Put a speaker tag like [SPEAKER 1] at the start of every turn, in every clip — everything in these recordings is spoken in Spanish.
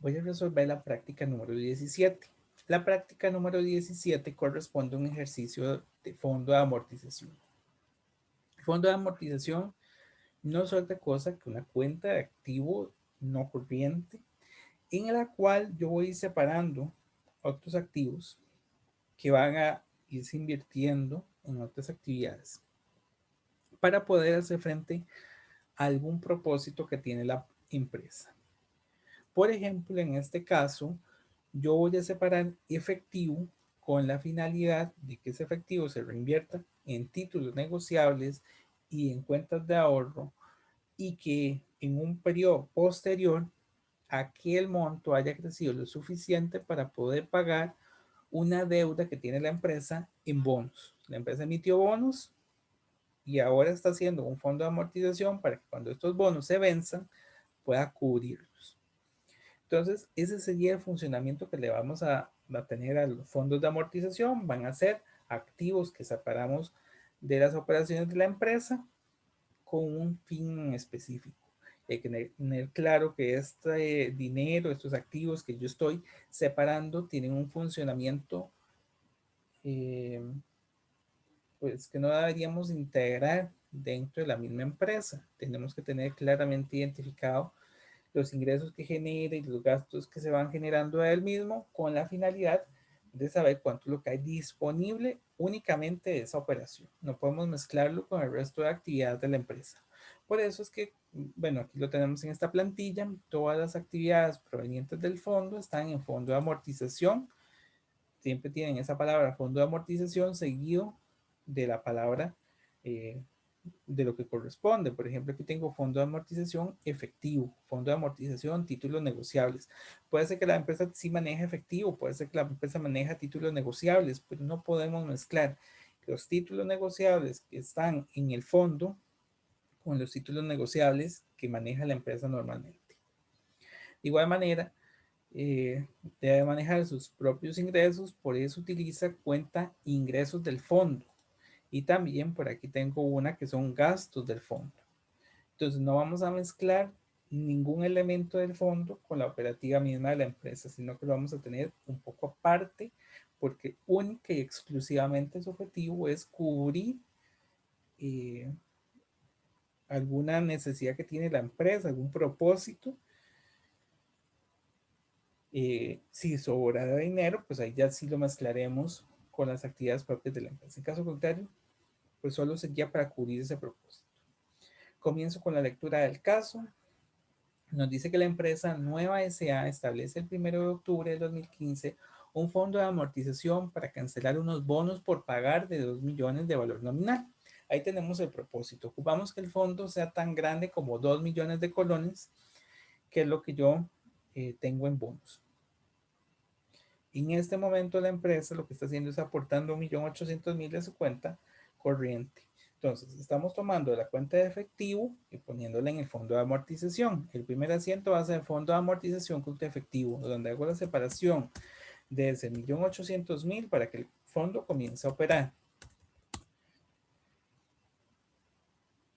[SPEAKER 1] Voy a resolver la práctica número 17. La práctica número 17 corresponde a un ejercicio de fondo de amortización. El fondo de amortización no es otra cosa que una cuenta de activo no corriente en la cual yo voy separando otros activos que van a irse invirtiendo en otras actividades para poder hacer frente a algún propósito que tiene la empresa. Por ejemplo, en este caso, yo voy a separar efectivo con la finalidad de que ese efectivo se reinvierta en títulos negociables y en cuentas de ahorro y que en un periodo posterior aquel monto haya crecido lo suficiente para poder pagar una deuda que tiene la empresa en bonos. La empresa emitió bonos y ahora está haciendo un fondo de amortización para que cuando estos bonos se venzan pueda cubrirlos. Entonces, ese sería el funcionamiento que le vamos a tener a los fondos de amortización. Van a ser activos que separamos de las operaciones de la empresa con un fin específico. Hay que tener claro que este dinero, estos activos que yo estoy separando, tienen un funcionamiento eh, pues que no deberíamos integrar dentro de la misma empresa. Tenemos que tener claramente identificado los ingresos que genera y los gastos que se van generando a él mismo con la finalidad de saber cuánto es lo que hay disponible únicamente de esa operación. No podemos mezclarlo con el resto de actividades de la empresa. Por eso es que, bueno, aquí lo tenemos en esta plantilla, todas las actividades provenientes del fondo están en fondo de amortización, siempre tienen esa palabra fondo de amortización seguido de la palabra de lo que corresponde. Por ejemplo, aquí tengo fondo de amortización efectivo, fondo de amortización, títulos negociables. Puede ser que la empresa sí maneje efectivo, puede ser que la empresa maneja títulos negociables, pero no podemos mezclar los títulos negociables que están en el fondo con los títulos negociables que maneja la empresa normalmente. De igual manera, debe manejar sus propios ingresos, por eso utiliza cuenta ingresos del fondo. Y también por aquí tengo una que son gastos del fondo. Entonces no vamos a mezclar ningún elemento del fondo con la operativa misma de la empresa, sino que lo vamos a tener un poco aparte porque única y exclusivamente su objetivo es cubrir eh, alguna necesidad que tiene la empresa, algún propósito. Si sobra dinero, pues ahí ya sí lo mezclaremos con las actividades propias de la empresa. En caso contrario, pues solo sería para cubrir ese propósito. Comienzo con la lectura del caso. Nos dice que la empresa Nueva SA establece el 1 de octubre de 2015 un fondo de amortización para cancelar unos bonos por pagar de 2 millones de valor nominal. Ahí tenemos el propósito. Ocupamos que el fondo sea tan grande como 2 millones de colones, que es lo que yo tengo en bonos. En este momento la empresa lo que está haciendo es aportando 1.800.000 de su cuenta corriente. Entonces, estamos tomando la cuenta de efectivo y poniéndola en el fondo de amortización. El primer asiento va a ser el fondo de amortización con efectivo, donde hago la separación de ese 1.800.000 para que el fondo comience a operar.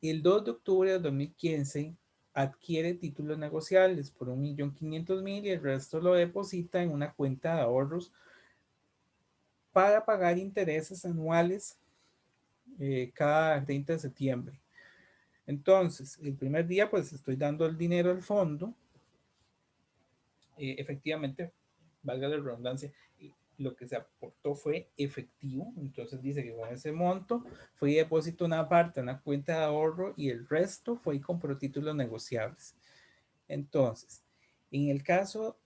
[SPEAKER 1] El 2 de octubre de 2015 adquiere títulos negociables por 1.500.000 y el resto lo deposita en una cuenta de ahorros para pagar intereses anuales cada 30 de septiembre. Entonces, el primer día, pues estoy dando el dinero al fondo. Efectivamente, valga la redundancia, lo que se aportó fue efectivo. Entonces dice que con ese monto fue y depositó una parte en una cuenta de ahorro y el resto fue y compró títulos negociables. Entonces, en el caso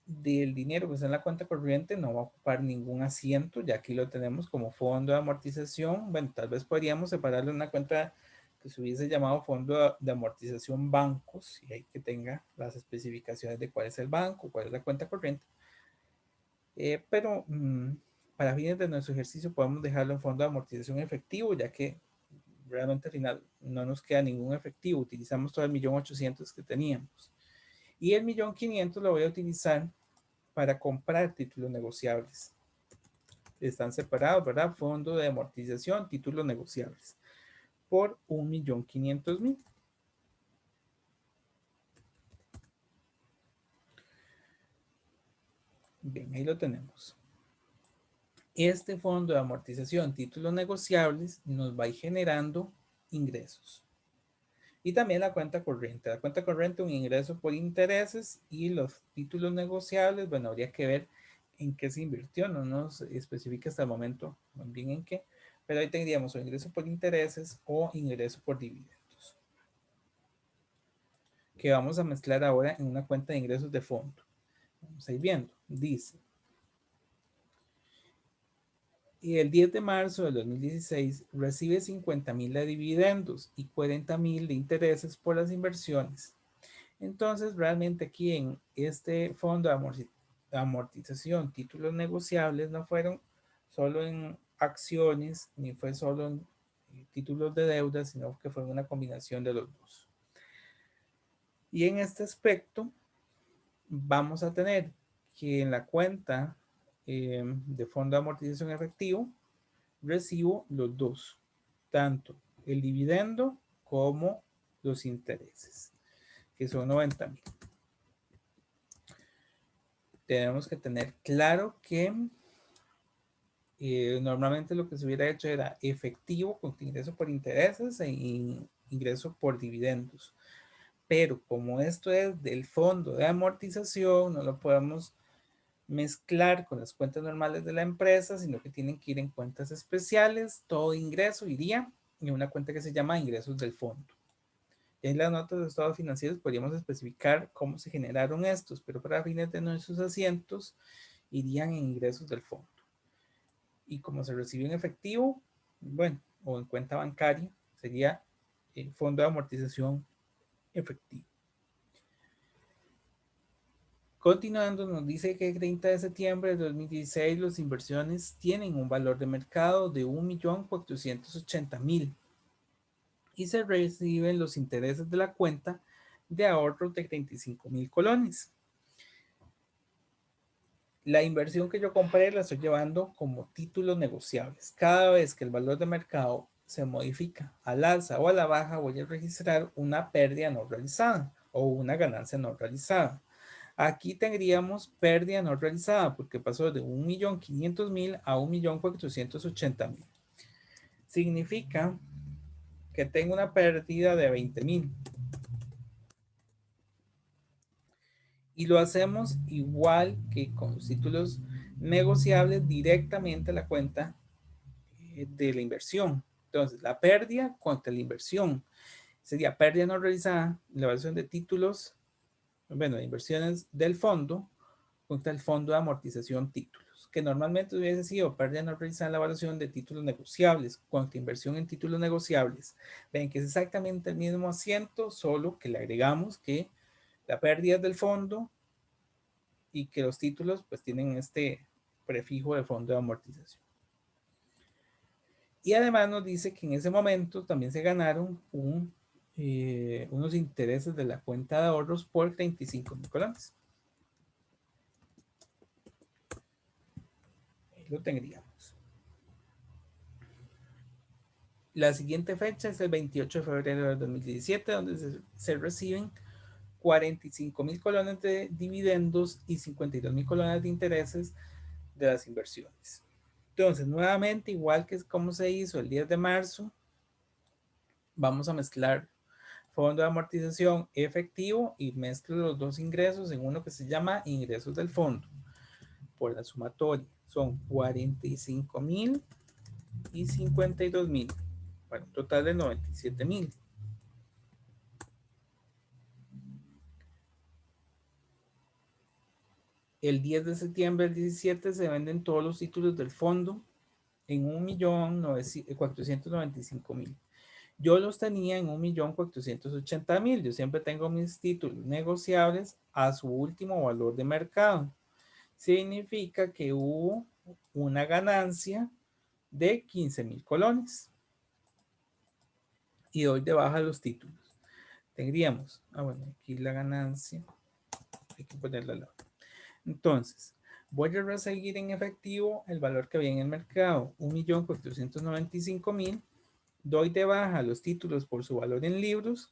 [SPEAKER 1] del dinero que está en la cuenta corriente, no va a ocupar ningún asiento, ya aquí lo tenemos como fondo de amortización. Bueno, tal vez podríamos separarle una cuenta que se hubiese llamado fondo de amortización bancos y ahí que tenga las especificaciones de cuál es el banco, cuál es la cuenta corriente. Pero para fines de nuestro ejercicio podemos dejarlo en fondo de amortización efectivo, ya que realmente al final no nos queda ningún efectivo, utilizamos todo el 1.800.000 que teníamos. Y el 1.500.000 lo voy a utilizar para comprar títulos negociables. Están separados, ¿verdad? Fondo de amortización, títulos negociables, por 1.500.000. Bien, ahí lo tenemos. Este fondo de amortización, títulos negociables, nos va a ir generando ingresos. Y también la cuenta corriente. La cuenta corriente, un ingreso por intereses, y los títulos negociables, bueno, habría que ver en qué se invirtió, no nos especifica hasta el momento muy bien en qué, pero ahí tendríamos o ingreso por intereses o ingreso por dividendos, que vamos a mezclar ahora en una cuenta de ingresos de fondo. Vamos a ir viendo. Dice, y el 10 de marzo del 2016 recibe 50,000 de dividendos y 40,000 de intereses por las inversiones. Entonces, realmente aquí en este fondo de amortización, títulos negociables no fueron solo en acciones, ni fue solo en títulos de deuda, sino que fue una combinación de los dos. Y en este aspecto, vamos a tener que en la cuenta de fondo de amortización efectivo, recibo los dos, tanto el dividendo como los intereses, que son 90,000. Tenemos que tener claro que normalmente lo que se hubiera hecho era efectivo con ingreso por intereses e ingreso por dividendos. Pero como esto es del fondo de amortización, no lo podemos mezclar con las cuentas normales de la empresa, sino que tienen que ir en cuentas especiales. Todo ingreso iría en una cuenta que se llama ingresos del fondo. Y en las notas de estados financieros podríamos especificar cómo se generaron estos, pero para fines de nuestros asientos irían en ingresos del fondo. Y como se recibe en efectivo, bueno, o en cuenta bancaria, sería el fondo de amortización efectivo. Continuando, nos dice que el 30 de septiembre de 2016 las inversiones tienen un valor de mercado de 1,480,000 y se reciben los intereses de la cuenta de ahorros de 35,000 colones. La inversión que yo compré la estoy llevando como títulos negociables. Cada vez que el valor de mercado se modifica al alza o a la baja, voy a registrar una pérdida no realizada o una ganancia no realizada. Aquí tendríamos pérdida no realizada porque pasó de 1,500,000 a 1,480,000. Significa que tengo una pérdida de 20,000. Y lo hacemos igual que con los títulos negociables directamente a la cuenta de la inversión. Entonces, la pérdida contra la inversión sería pérdida no realizada, la evaluación de títulos, bueno, de inversiones del fondo contra el fondo de amortización títulos, que normalmente hubiese sido pérdida no realizada en la evaluación de títulos negociables contra inversión en títulos negociables. Ven que es exactamente el mismo asiento, solo que le agregamos que la pérdida es del fondo y que los títulos pues tienen este prefijo de fondo de amortización. Y además nos dice que en ese momento también se ganaron unos intereses de la cuenta de ahorros por 35,000 colones. Ahí lo tendríamos. La siguiente fecha es el 28 de febrero de 2017, donde se reciben 45,000 colones de dividendos y 52,000 colones de intereses de las inversiones. Entonces, nuevamente, igual que como se hizo el 10 de marzo, vamos a mezclar fondo de amortización efectivo y mezclo los dos ingresos en uno que se llama ingresos del fondo por la sumatoria. Son 45,000 y 52,000. Bueno, un total de 97,000. El 10 de septiembre del 17 se venden todos los títulos del fondo en 1,495,000. Yo los tenía en 1,480,000. Yo siempre tengo mis títulos negociables a su último valor de mercado. Significa que hubo una ganancia de 15,000 colones. Y doy de baja los títulos. Tendríamos, bueno, aquí la ganancia, hay que ponerla al lado. Entonces, voy a seguir en efectivo el valor que había en el mercado, 1,495,000. Doy de baja los títulos por su valor en libros,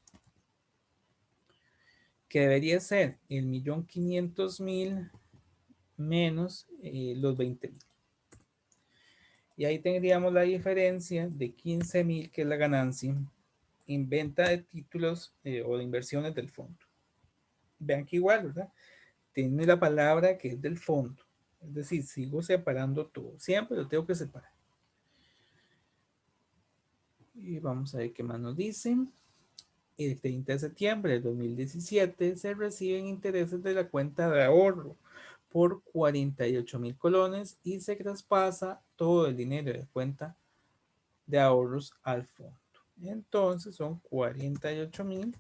[SPEAKER 1] que debería ser el 1,500,000 menos los 20,000. Y ahí tendríamos la diferencia de 15,000, que es la ganancia en venta de títulos o de inversiones del fondo. Vean que igual, ¿verdad? Tiene la palabra que es del fondo. Es decir, sigo separando todo. Siempre lo tengo que separar. Y vamos a ver qué más nos dicen. El 30 de septiembre del 2017 se reciben intereses de la cuenta de ahorro por 48,000 colones y se traspasa todo el dinero de cuenta de ahorros al fondo. Entonces son 48,000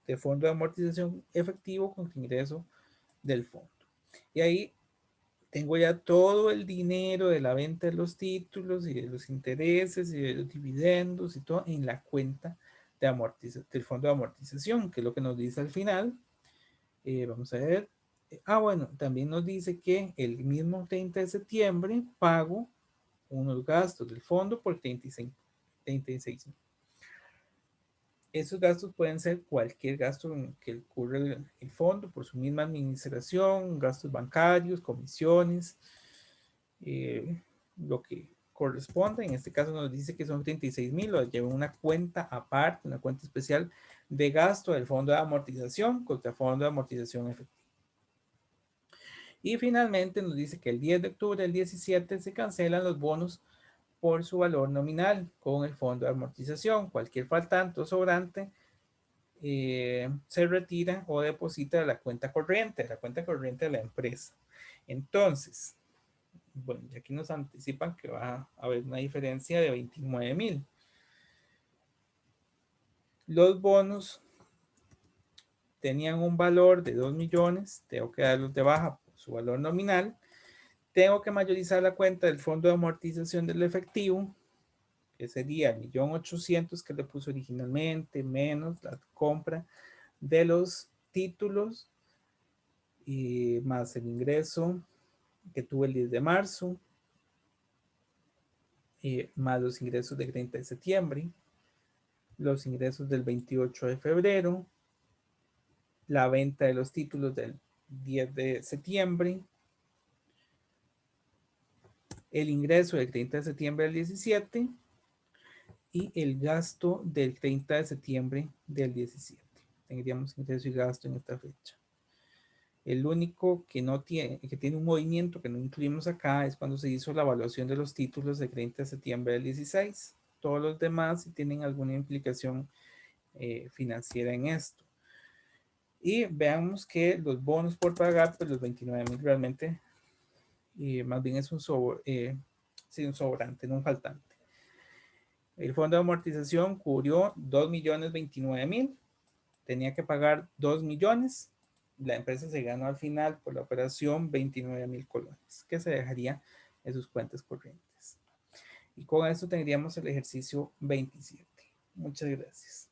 [SPEAKER 1] de fondo de amortización efectivo con ingreso del fondo. Y ahí tengo ya todo el dinero de la venta de los títulos y de los intereses y de los dividendos y todo en la cuenta de del fondo de amortización, que es lo que nos dice al final. Vamos a ver. Bueno, también nos dice que el mismo 30 de septiembre pago unos gastos del fondo por 36,000. Esos gastos pueden ser cualquier gasto en que ocurre el fondo por su misma administración, gastos bancarios, comisiones, lo que corresponde. En este caso nos dice que son 36,000, lo lleva una cuenta aparte, una cuenta especial de gasto del fondo de amortización contra fondo de amortización efectiva. Y finalmente nos dice que el 10 de octubre del 17 se cancelan los bonos por su valor nominal con el fondo de amortización. Cualquier faltante o sobrante se retira o deposita de la cuenta corriente de la empresa. Entonces, bueno, ya aquí nos anticipan que va a haber una diferencia de 29,000. Los bonos tenían un valor de 2 millones, tengo que darlos de baja por su valor nominal, tengo que mayorizar la cuenta del fondo de amortización del efectivo, que sería 1.800.000 que le puse originalmente, menos la compra de los títulos y más el ingreso que tuve el 10 de marzo, más los ingresos del 30 de septiembre, los ingresos del 28 de febrero, la venta de los títulos del 10 de septiembre, el ingreso del 30 de septiembre del 17 y el gasto del 30 de septiembre del 17. Tendríamos ingreso y gasto en esta fecha. El único que no tiene, que tiene un movimiento que no incluimos acá es cuando se hizo la evaluación de los títulos del 30 de septiembre del 16. Todos los demás sí tienen alguna implicación financiera en esto. Y veamos que los bonos por pagar, pues los 29,000 realmente, más bien es un sobrante, no un faltante. El fondo de amortización cubrió 2,029,000, tenía que pagar 2 millones. La empresa se ganó al final por la operación 29,000 colones, que se dejaría en sus cuentas corrientes. Y con esto tendríamos el ejercicio 27. Muchas gracias.